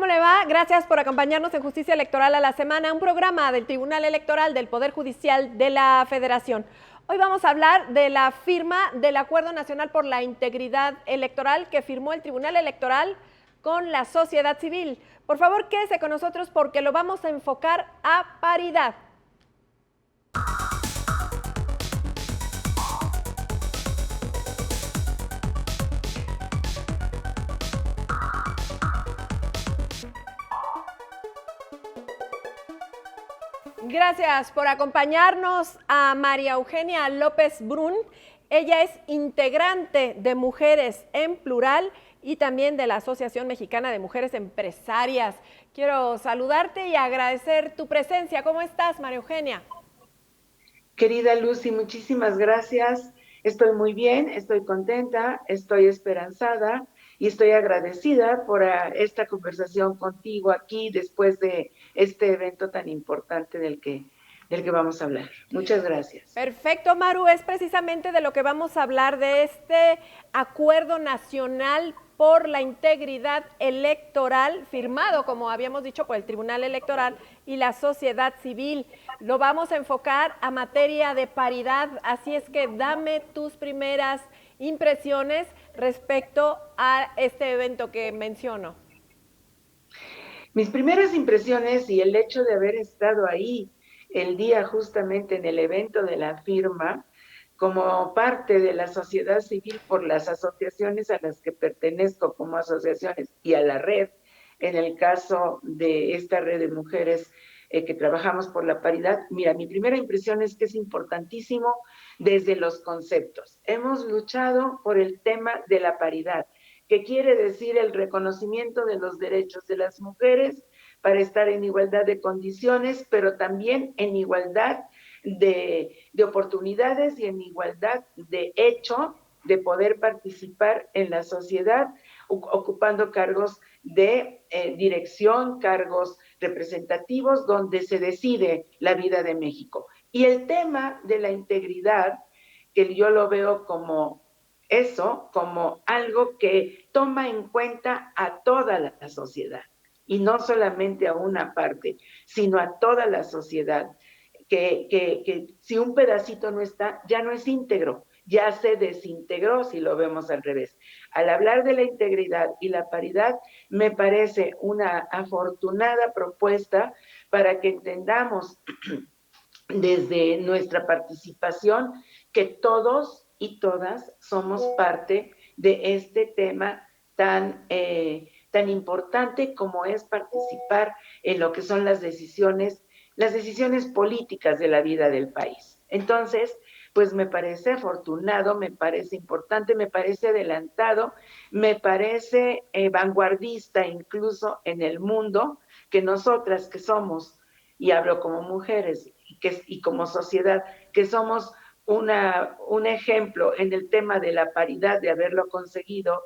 ¿Cómo le va? Gracias por acompañarnos en Justicia Electoral a la Semana, un programa del Tribunal Electoral del Poder Judicial de la Federación. Hoy vamos a hablar de la firma del Acuerdo Nacional por la Integridad Electoral que firmó el Tribunal Electoral con la sociedad civil. Por favor, quédese con nosotros porque lo vamos a enfocar a paridad. Gracias por acompañarnos a María Eugenia López Brun. Ella es integrante de Mujeres en Plural y también de la Asociación Mexicana de Mujeres Empresarias. Quiero saludarte y agradecer tu presencia. ¿Cómo estás, María Eugenia? Querida Lucy, muchísimas gracias. Estoy muy bien, estoy contenta, estoy esperanzada y estoy agradecida por esta conversación contigo aquí después de este evento tan importante del que vamos a hablar. Muchas gracias. Perfecto, Maru, es precisamente de lo que vamos a hablar, de este acuerdo nacional por la integridad electoral, firmado, como habíamos dicho, por el Tribunal Electoral y la sociedad civil. Lo vamos a enfocar a materia de paridad, así es que dame tus primeras impresiones respecto a este evento que menciono. Mis primeras impresiones y el hecho de haber estado ahí el día justamente en el evento de la firma, como parte de la sociedad civil por las asociaciones a las que pertenezco como asociaciones y a la red, en el caso de esta red de mujeres que trabajamos por la paridad. Mira, mi primera impresión es que es importantísimo desde los conceptos. Hemos luchado por el tema de la paridad, que quiere decir el reconocimiento de los derechos de las mujeres para estar en igualdad de condiciones, pero también en igualdad de oportunidades y en igualdad de hecho de poder participar en la sociedad, ocupando cargos de dirección, cargos representativos, donde se decide la vida de México. Y el tema de la integridad, que yo lo veo como eso, como algo que toma en cuenta a toda la sociedad, y no solamente a una parte, sino a toda la sociedad, que si un pedacito no está, ya no es íntegro, ya se desintegró si lo vemos al revés. Al hablar de la integridad y la paridad, me parece una afortunada propuesta para que entendamos desde nuestra participación que todos y todas somos parte de este tema tan importante como es participar en lo que son las decisiones políticas de la vida del país. Entonces, pues me parece afortunado, me parece importante, me parece adelantado, me parece vanguardista incluso en el mundo, que nosotras que somos, y hablo como mujeres y como sociedad, que somos un ejemplo en el tema de la paridad, de haberlo conseguido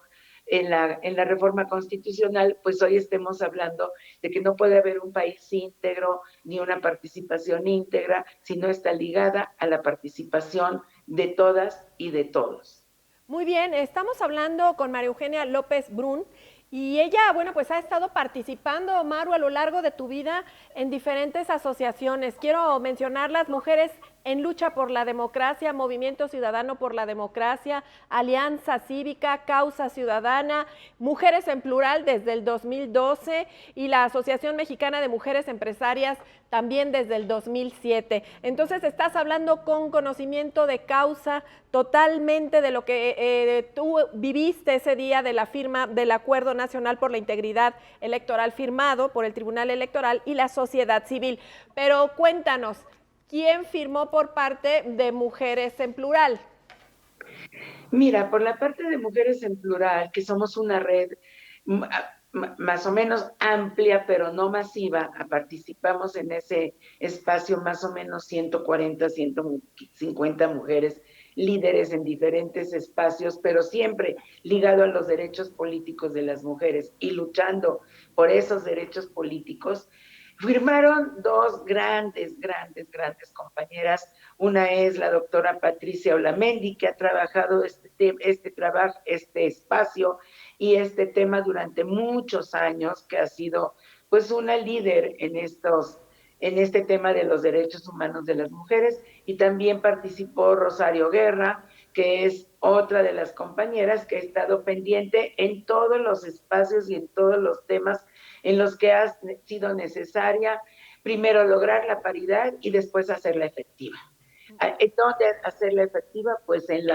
en la reforma constitucional, pues hoy estemos hablando de que no puede haber un país íntegro ni una participación íntegra si no está ligada a la participación de todas y de todos. Muy bien, estamos hablando con María Eugenia López Brun y ella, bueno, pues ha estado participando, Maru, a lo largo de tu vida en diferentes asociaciones. Quiero mencionar las Mujeres en Lucha por la Democracia, Movimiento Ciudadano por la Democracia, Alianza Cívica, Causa Ciudadana, Mujeres en Plural desde el 2012 y la Asociación Mexicana de Mujeres Empresarias también desde el 2007. Entonces estás hablando con conocimiento de causa, totalmente de lo que tú viviste ese día de la firma del Acuerdo Nacional por la Integridad Electoral firmado por el Tribunal Electoral y la sociedad civil. Pero cuéntanos, ¿quién firmó por parte de Mujeres en Plural? Mira, por la parte de Mujeres en Plural, que somos una red más o menos amplia, pero no masiva, participamos en ese espacio más o menos 140, 150 mujeres líderes en diferentes espacios, pero siempre ligado a los derechos políticos de las mujeres y luchando por esos derechos políticos. Firmaron dos grandes compañeras. Una es la doctora Patricia Olamendi, que ha trabajado este espacio y este tema durante muchos años, que ha sido pues una líder en este tema de los derechos humanos de las mujeres, y también participó Rosario Guerra, que es otra de las compañeras que ha estado pendiente en todos los espacios y en todos los temas en los que ha sido necesaria primero lograr la paridad y después hacerla efectiva. ¿En dónde hacerla efectiva? Pues en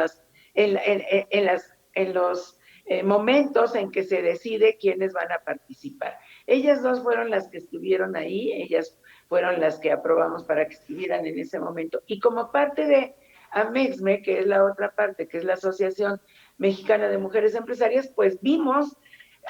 los momentos en que se decide quiénes van a participar. Ellas dos fueron las que estuvieron ahí, ellas fueron las que aprobamos para que estuvieran en ese momento. Y como parte de AMEXME, que es la otra parte, que es la Asociación Mexicana de Mujeres Empresarias, pues vimos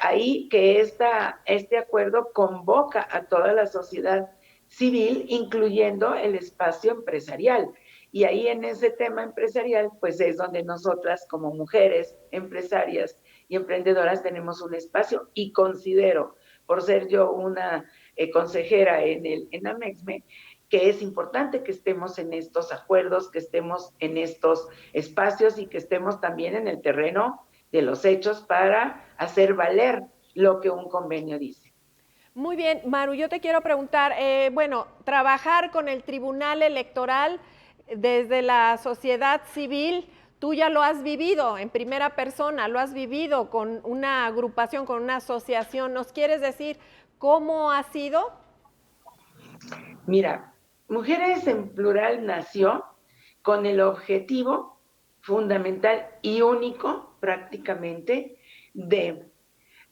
ahí que este acuerdo convoca a toda la sociedad civil, incluyendo el espacio empresarial. Y ahí en ese tema empresarial, pues es donde nosotras como mujeres empresarias y emprendedoras tenemos un espacio, y considero, por ser yo una consejera en AMEXME, que es importante que estemos en estos acuerdos, que estemos en estos espacios y que estemos también en el terreno de los hechos para hacer valer lo que un convenio dice. Muy bien, Maru, yo te quiero preguntar, bueno, trabajar con el Tribunal Electoral desde la sociedad civil, tú ya lo has vivido en primera persona, lo has vivido con una agrupación, con una asociación. ¿Nos quieres decir cómo ha sido? Mira, Mujeres en Plural nació con el objetivo fundamental y único prácticamente de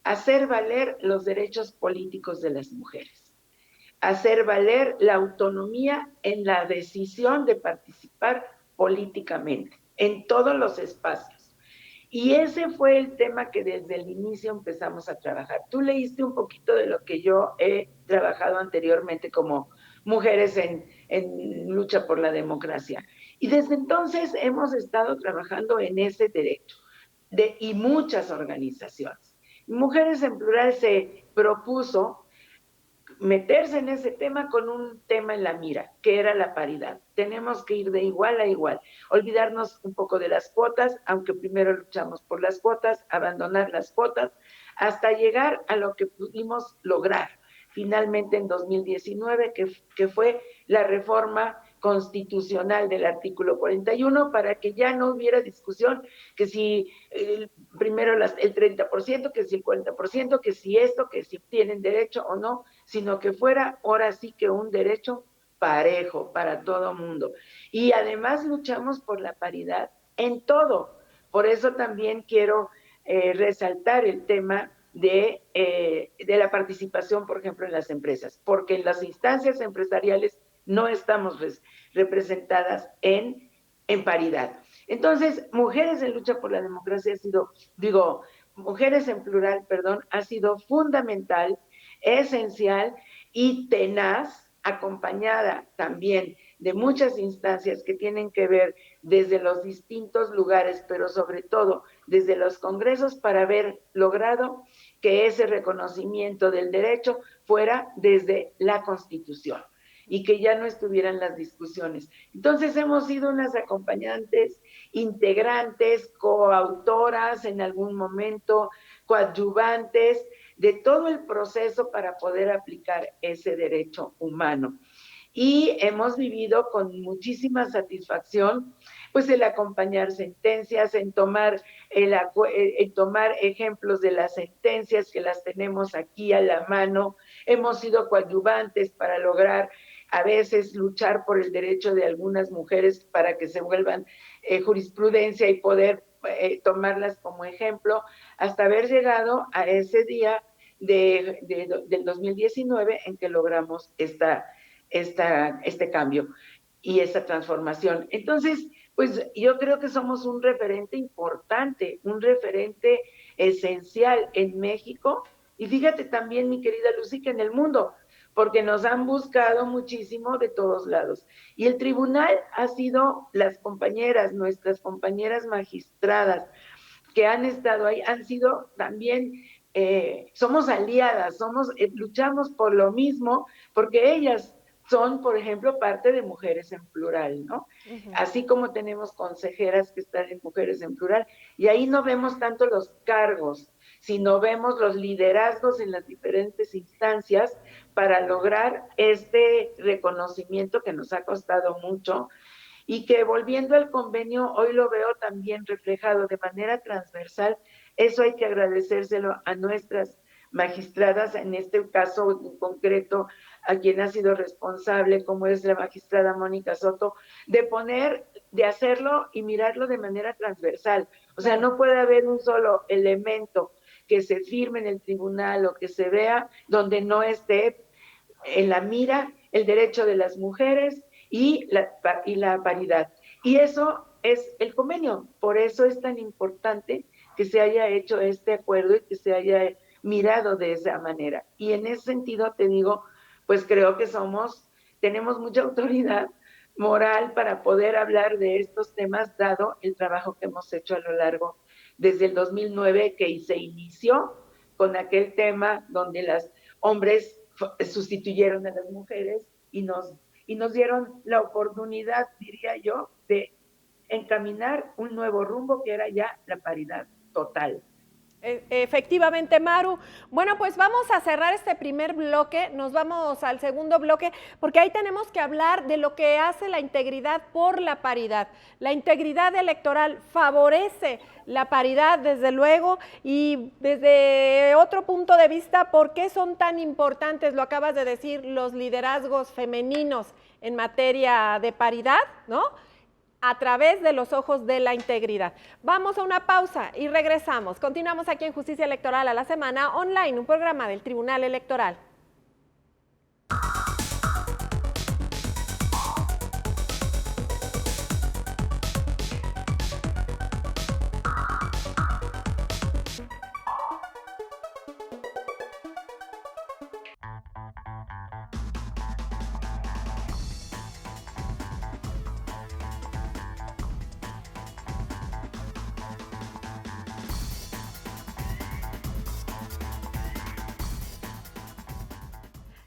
hacer valer los derechos políticos de las mujeres, hacer valer la autonomía en la decisión de participar políticamente en todos los espacios. Y ese fue el tema que desde el inicio empezamos a trabajar. Tú leíste un poquito de lo que yo he trabajado anteriormente como mujeres en lucha por la democracia. Y desde entonces hemos estado trabajando en ese derecho y muchas organizaciones. Mujeres en Plural se propuso meterse en ese tema con un tema en la mira, que era la paridad. Tenemos que ir de igual a igual, olvidarnos un poco de las cuotas, aunque primero luchamos por las cuotas, abandonar las cuotas, hasta llegar a lo que pudimos lograr finalmente en 2019, que fue la reforma constitucional del artículo 41, para que ya no hubiera discusión que si primero el 30%, que si el 40%, que si esto, que si tienen derecho o no, sino que fuera ahora sí que un derecho parejo para todo mundo. Y además luchamos por la paridad en todo. Por eso también quiero resaltar el tema de la participación, por ejemplo, en las empresas, porque en las instancias empresariales no estamos representadas en paridad. Entonces, Mujeres en Lucha por la Democracia Mujeres en Plural, perdón, ha sido fundamental, esencial y tenaz, acompañada también de muchas instancias que tienen que ver desde los distintos lugares, pero sobre todo desde los congresos, para haber logrado que ese reconocimiento del derecho fuera desde la Constitución y que ya no estuvieran las discusiones. Entonces hemos sido unas acompañantes, integrantes, coautoras en algún momento, coadyuvantes de todo el proceso para poder aplicar ese derecho humano. Y hemos vivido con muchísima satisfacción pues el acompañar sentencias, en tomar ejemplos de las sentencias que las tenemos aquí a la mano. Hemos sido coadyuvantes para lograr a veces luchar por el derecho de algunas mujeres para que se vuelvan jurisprudencia y poder tomarlas como ejemplo, hasta haber llegado a ese día del 2019 en que logramos este cambio y esta transformación. Entonces, pues yo creo que somos un referente importante, un referente esencial en México, y fíjate también, mi querida Lucy, que en el mundo, porque nos han buscado muchísimo de todos lados. Y el tribunal ha sido las compañeras, nuestras compañeras magistradas que han estado ahí, han sido también somos aliadas, luchamos por lo mismo, porque ellas son, por ejemplo, parte de Mujeres en Plural, ¿no? Ujú. Así como tenemos consejeras que están en Mujeres en Plural, y ahí no vemos tanto los cargos, sino vemos los liderazgos en las diferentes instancias para lograr este reconocimiento que nos ha costado mucho y que volviendo al convenio, hoy lo veo también reflejado de manera transversal. Eso hay que agradecérselo a nuestras magistradas, en este caso en concreto, a quien ha sido responsable, como es la magistrada Mónica Soto, de hacerlo y mirarlo de manera transversal. O sea, no puede haber un solo elemento que se firme en el tribunal o que se vea donde no esté en la mira el derecho de las mujeres y la paridad. Y eso es el convenio. Por eso es tan importante que se haya hecho este acuerdo y que se haya mirado de esa manera. Y en ese sentido te digo, pues creo que tenemos mucha autoridad moral para poder hablar de estos temas, dado el trabajo que hemos hecho a lo largo desde el 2009, que se inició con aquel tema donde los hombres sustituyeron a las mujeres y nos dieron la oportunidad, diría yo, de encaminar un nuevo rumbo que era ya la paridad total. Efectivamente, Maru. Bueno, pues vamos a cerrar este primer bloque, nos vamos al segundo bloque, porque ahí tenemos que hablar de lo que hace la integridad por la paridad. La integridad electoral favorece la paridad, desde luego, y desde otro punto de vista, ¿por qué son tan importantes, lo acabas de decir, los liderazgos femeninos en materia de paridad, ¿no? A través de los ojos de la integridad. Vamos a una pausa y regresamos. Continuamos aquí en Justicia Electoral a la Semana Online, un programa del Tribunal Electoral.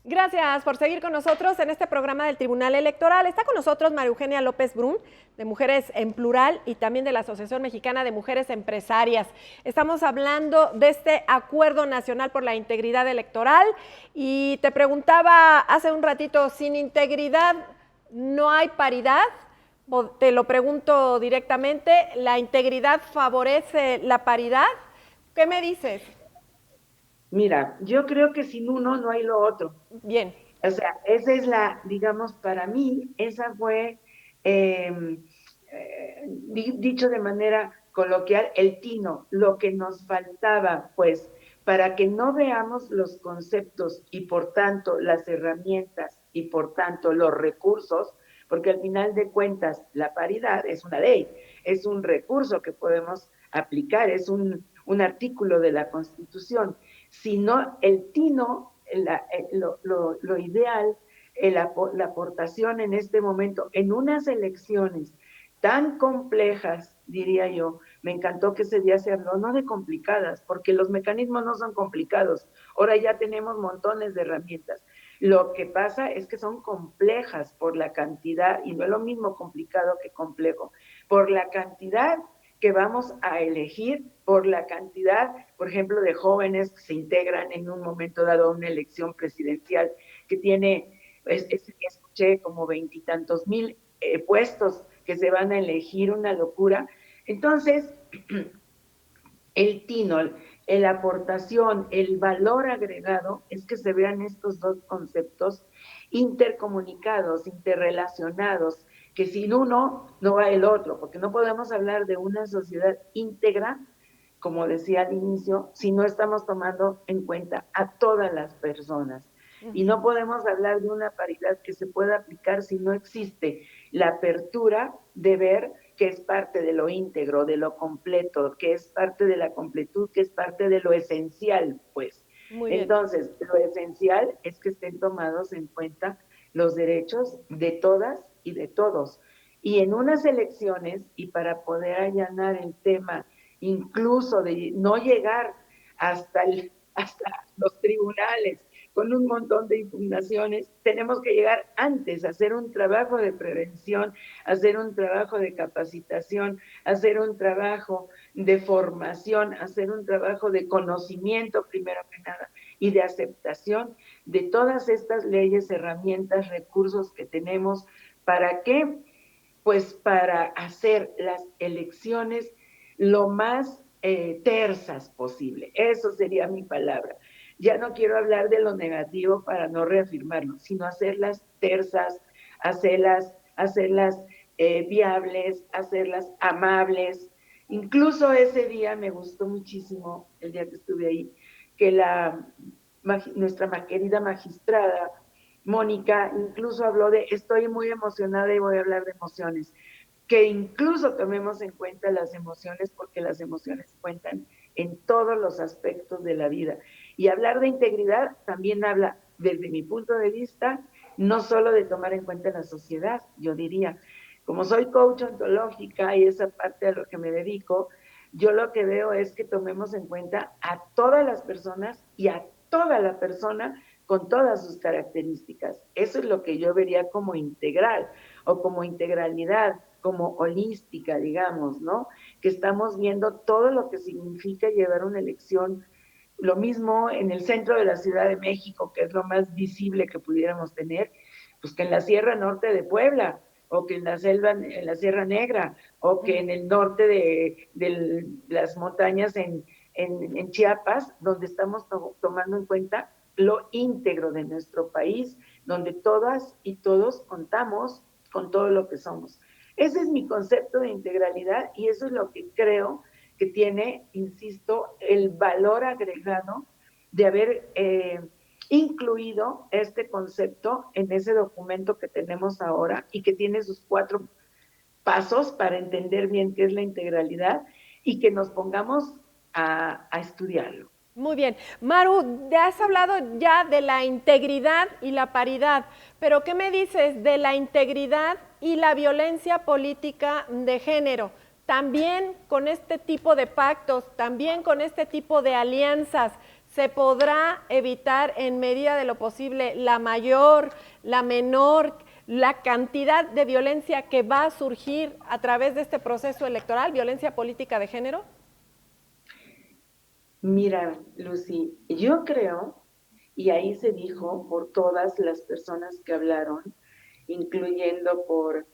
Gracias por seguir con nosotros en este programa del Tribunal Electoral. Está con nosotros María Eugenia López Brun, de Mujeres en Plural y también de la Asociación Mexicana de Mujeres Empresarias. Estamos hablando de este Acuerdo Nacional por la Integridad Electoral y te preguntaba hace un ratito, ¿sin integridad no hay paridad? Te lo pregunto directamente, ¿la integridad favorece la paridad? ¿Qué me dices? Mira, yo creo que sin uno no hay lo otro. Bien. O sea, esa es digamos, para mí, esa fue, dicho de manera coloquial, el tino, lo que nos faltaba, pues, para que no veamos los conceptos y por tanto las herramientas y por tanto los recursos, porque al final de cuentas la paridad es una ley, es un recurso que podemos aplicar, es un artículo de la Constitución, sino el tino, lo ideal, la aportación en este momento, en unas elecciones tan complejas, diría yo, me encantó que ese día se habló, no de complicadas, porque los mecanismos no son complicados, ahora ya tenemos montones de herramientas. Lo que pasa es que son complejas por la cantidad, y no es lo mismo complicado que complejo, por la cantidad que vamos a elegir, por la cantidad, por ejemplo, de jóvenes que se integran en un momento dado a una elección presidencial que tiene, escuché como 20 y tantos mil puestos que se van a elegir, una locura. Entonces, el tino, la aportación, el valor agregado es que se vean estos dos conceptos intercomunicados, interrelacionados, que sin uno no va el otro, porque no podemos hablar de una sociedad íntegra, como decía al inicio, si no estamos tomando en cuenta a todas las personas. Y no podemos hablar de una paridad que se pueda aplicar si no existe la apertura de ver que es parte de lo íntegro, de lo completo, que es parte de la completud, que es parte de lo esencial, pues. Muy bien. Entonces, lo esencial es que estén tomados en cuenta los derechos de todas y de todos. Y en unas elecciones, y para poder allanar el tema, incluso de no llegar hasta los tribunales, con un montón de impugnaciones. Tenemos que llegar antes, hacer un trabajo de prevención, hacer un trabajo de capacitación, hacer un trabajo de formación, hacer un trabajo de conocimiento, primero que nada, y de aceptación de todas estas leyes, herramientas, recursos que tenemos. ¿Para qué? Pues para hacer las elecciones lo más tersas posible. Eso sería mi palabra. Ya no quiero hablar de lo negativo para no reafirmarlo, sino hacerlas tersas, hacerlas viables, hacerlas amables. Incluso ese día me gustó muchísimo, el día que estuve ahí, que nuestra querida magistrada Mónica incluso habló de estoy muy emocionada y voy a hablar de emociones, que incluso tomemos en cuenta las emociones porque las emociones cuentan en todos los aspectos de la vida. Y hablar de integridad también habla, desde mi punto de vista, no solo de tomar en cuenta la sociedad, yo diría, como soy coach ontológica y esa parte a lo que me dedico, yo lo que veo es que tomemos en cuenta a todas las personas y a toda la persona con todas sus características. Eso es lo que yo vería como integral o como integralidad, como holística, digamos, ¿no? Que estamos viendo todo lo que significa llevar una elección. Lo mismo en el centro de la Ciudad de México, que es lo más visible que pudiéramos tener, pues que en la Sierra Norte de Puebla, o que en la selva, en la Sierra Negra, o que en el norte de las montañas en Chiapas, donde estamos tomando en cuenta lo íntegro de nuestro país, donde todas y todos contamos con todo lo que somos. Ese es mi concepto de integralidad y eso es lo que creo que tiene, insisto, el valor agregado de haber incluido este concepto en ese documento que tenemos ahora y que tiene sus 4 pasos para entender bien qué es la integralidad y que nos pongamos a estudiarlo. Muy bien. Maru, ya has hablado ya de la integridad y la paridad, pero ¿qué me dices de la integridad y la violencia política de género? También con este tipo de pactos, también con este tipo de alianzas, ¿se podrá evitar en medida de lo posible la mayor, la menor, la cantidad de violencia que va a surgir a través de este proceso electoral, violencia política de género? Mira, Lucy, yo creo, y ahí se dijo por todas las personas que hablaron, incluyendo por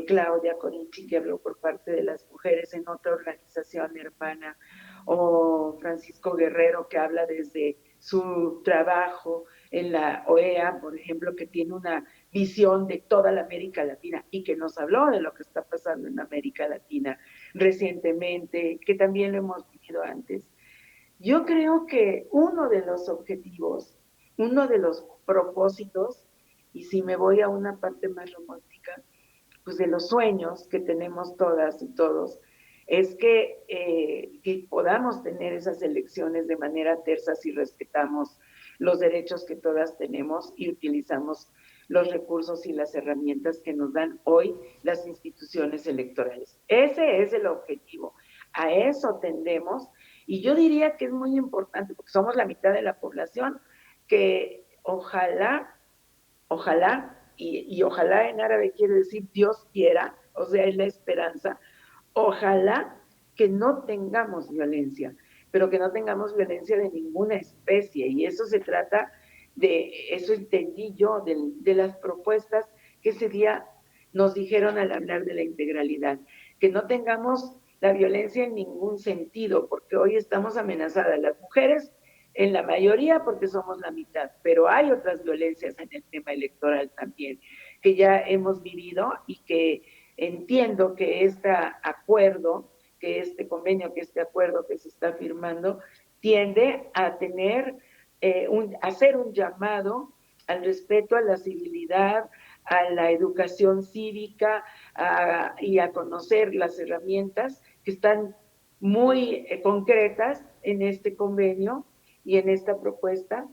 Claudia Conichi, que habló por parte de las mujeres en otra organización hermana, o Francisco Guerrero, que habla desde su trabajo en la OEA, por ejemplo, que tiene una visión de toda la América Latina y que nos habló de lo que está pasando en América Latina recientemente, que también lo hemos vivido antes. Yo creo que uno de los objetivos, uno de los propósitos, y si me voy a una parte más romántica, pues de los sueños que tenemos todas y todos, es que podamos tener esas elecciones de manera tersa si respetamos los derechos que todas tenemos y utilizamos los recursos y las herramientas que nos dan hoy las instituciones electorales. Ese es el objetivo. A eso tendemos y yo diría que es muy importante porque somos la mitad de la población que ojalá, y ojalá en árabe quiere decir Dios quiera, o sea, es la esperanza, ojalá que no tengamos violencia, pero que no tengamos violencia de ninguna especie, y eso se trata de, eso entendí yo, de las propuestas que ese día nos dijeron al hablar de la integralidad, que no tengamos la violencia en ningún sentido, porque hoy estamos amenazadas las mujeres en la mayoría porque somos la mitad, pero hay otras violencias en el tema electoral también que ya hemos vivido y que entiendo que este acuerdo, que este convenio, que este acuerdo que se está firmando tiende a tener, hacer un llamado al respeto, a la civilidad, a la educación cívica y a conocer las herramientas que están muy concretas en este convenio y en esta propuesta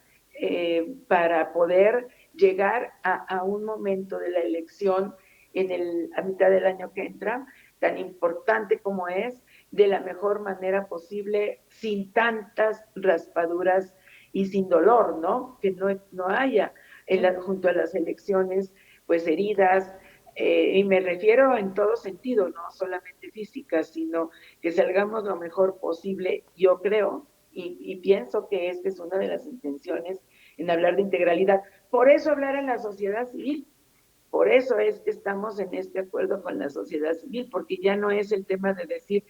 para poder llegar a un momento de la elección a mitad del año que entra, tan importante como es, de la mejor manera posible, sin tantas raspaduras y sin dolor, ¿no? Que no haya junto a las elecciones, pues heridas, y me refiero en todo sentido, no solamente física, sino que salgamos lo mejor posible, yo creo, y pienso que esta es una de las intenciones en hablar de integralidad. Por eso hablar en la sociedad civil, por eso es que estamos en este acuerdo con la sociedad civil, porque ya no es el tema de decir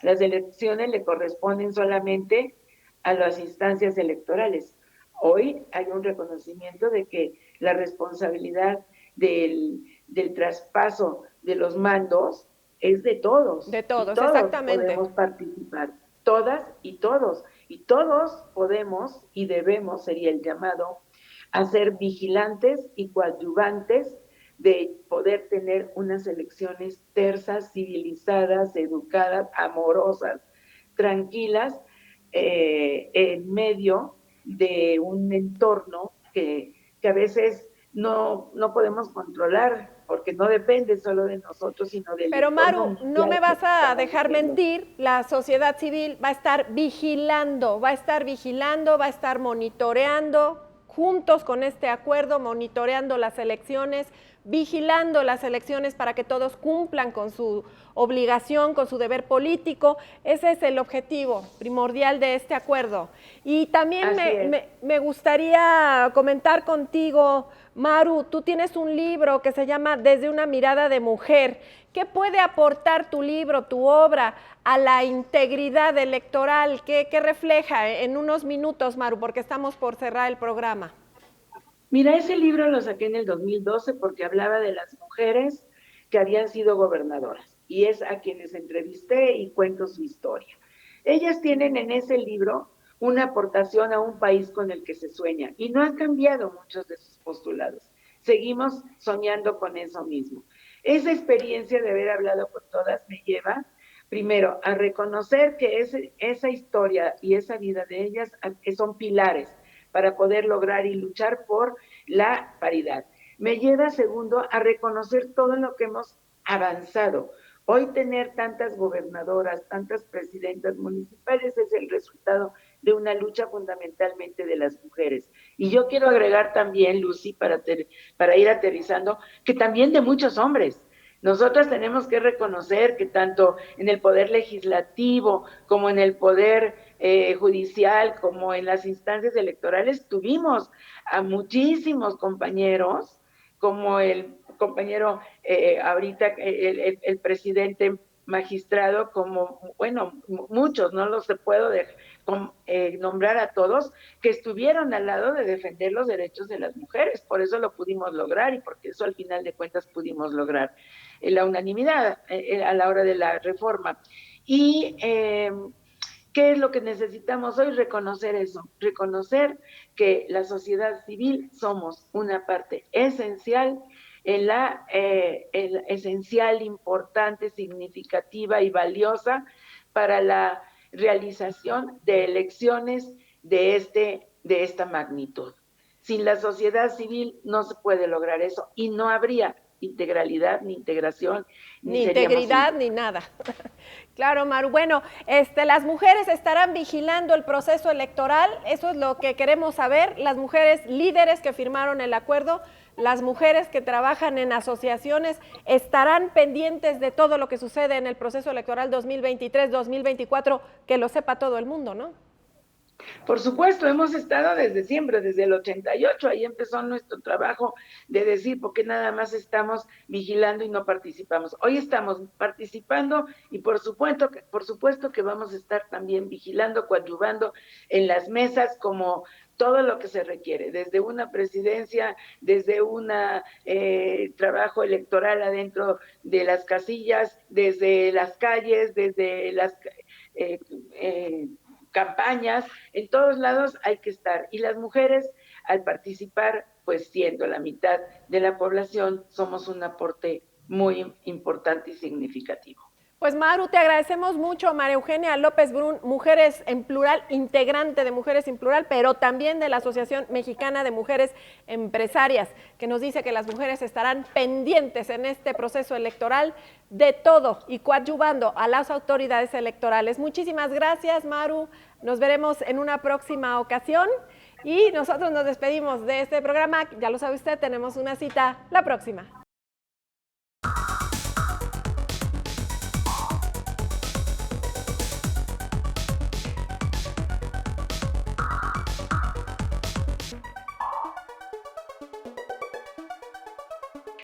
las elecciones le corresponden solamente a las instancias electorales. Hoy hay un reconocimiento de que la responsabilidad del traspaso de los mandos es de todos, De y todos, todos exactamente. podemos participar, todas y todos podemos y debemos, sería el llamado, a ser vigilantes y coadyuvantes de poder tener unas elecciones tersas, civilizadas, educadas, amorosas, tranquilas, en medio de un entorno que a veces no podemos controlar, porque no depende solo de nosotros, sino del Pero entorno Maru, no me mundial que vas a estamos dejar viviendo. mentir, la sociedad civil va a estar vigilando, va a estar vigilando, va a estar monitoreando, juntos con este acuerdo, monitoreando las elecciones, vigilando las elecciones para que todos cumplan con su obligación, con su deber político. Ese es el objetivo primordial de este acuerdo. Y también Así es. me gustaría comentar contigo, Maru, tú tienes un libro que se llama Desde una mirada de mujer. ¿Qué puede aportar tu libro, tu obra, a la integridad electoral? ¿Qué refleja en unos minutos, Maru? Porque estamos por cerrar el programa. Mira, ese libro lo saqué en el 2012 porque hablaba de las mujeres que habían sido gobernadoras y es a quienes entrevisté y cuento su historia. Ellas tienen en ese libro una aportación a un país con el que se sueña y no han cambiado muchos de sus postulados. Seguimos soñando con eso mismo. Esa experiencia de haber hablado con todas me lleva, primero, a reconocer que esa historia y esa vida de ellas son pilares para poder lograr y luchar por la paridad. Me lleva, segundo, a reconocer todo lo que hemos avanzado. Hoy tener tantas gobernadoras, tantas presidentas municipales es el resultado de una lucha fundamentalmente de las mujeres. Y yo quiero agregar también, Lucy, para ir aterrizando, que también de muchos hombres. Nosotras tenemos que reconocer que tanto en el poder legislativo como en el poder judicial, como en las instancias electorales, tuvimos a muchísimos compañeros, como el compañero ahorita, el presidente magistrado, como, bueno, muchos, no los puedo nombrar a todos, que estuvieron al lado de defender los derechos de las mujeres. Por eso lo pudimos lograr y porque eso al final de cuentas pudimos lograr la unanimidad a la hora de la reforma. Y ¿qué es lo que necesitamos hoy? Reconocer eso, reconocer que la sociedad civil somos una parte esencial esencial, importante, significativa y valiosa para la realización de elecciones de esta magnitud. Sin la sociedad civil no se puede lograr eso y no habría integralidad, ni integración, ni Ni seríamos integridad, ni nada. Claro, Maru. Bueno, las mujeres estarán vigilando el proceso electoral, eso es lo que queremos saber. Las mujeres líderes que firmaron el acuerdo, las mujeres que trabajan en asociaciones, estarán pendientes de todo lo que sucede en el proceso electoral 2023-2024, que lo sepa todo el mundo, ¿no? Por supuesto, hemos estado desde siempre, desde el 88, ahí empezó nuestro trabajo de decir por qué nada más estamos vigilando y no participamos. Hoy estamos participando y por supuesto que vamos a estar también vigilando, coadyuvando en las mesas como todo lo que se requiere, desde una presidencia, desde un trabajo electoral adentro de las casillas, desde las calles, desde las campañas, en todos lados hay que estar. Y las mujeres, al participar, pues siendo la mitad de la población, somos un aporte muy importante y significativo. Pues Maru, te agradecemos mucho, María Eugenia López Brun, Mujeres en Plural, integrante de Mujeres en Plural, pero también de la Asociación Mexicana de Mujeres Empresarias, que nos dice que las mujeres estarán pendientes en este proceso electoral de todo y coadyuvando a las autoridades electorales. Muchísimas gracias, Maru. Nos veremos en una próxima ocasión y nosotros nos despedimos de este programa. Ya lo sabe usted, tenemos una cita la próxima.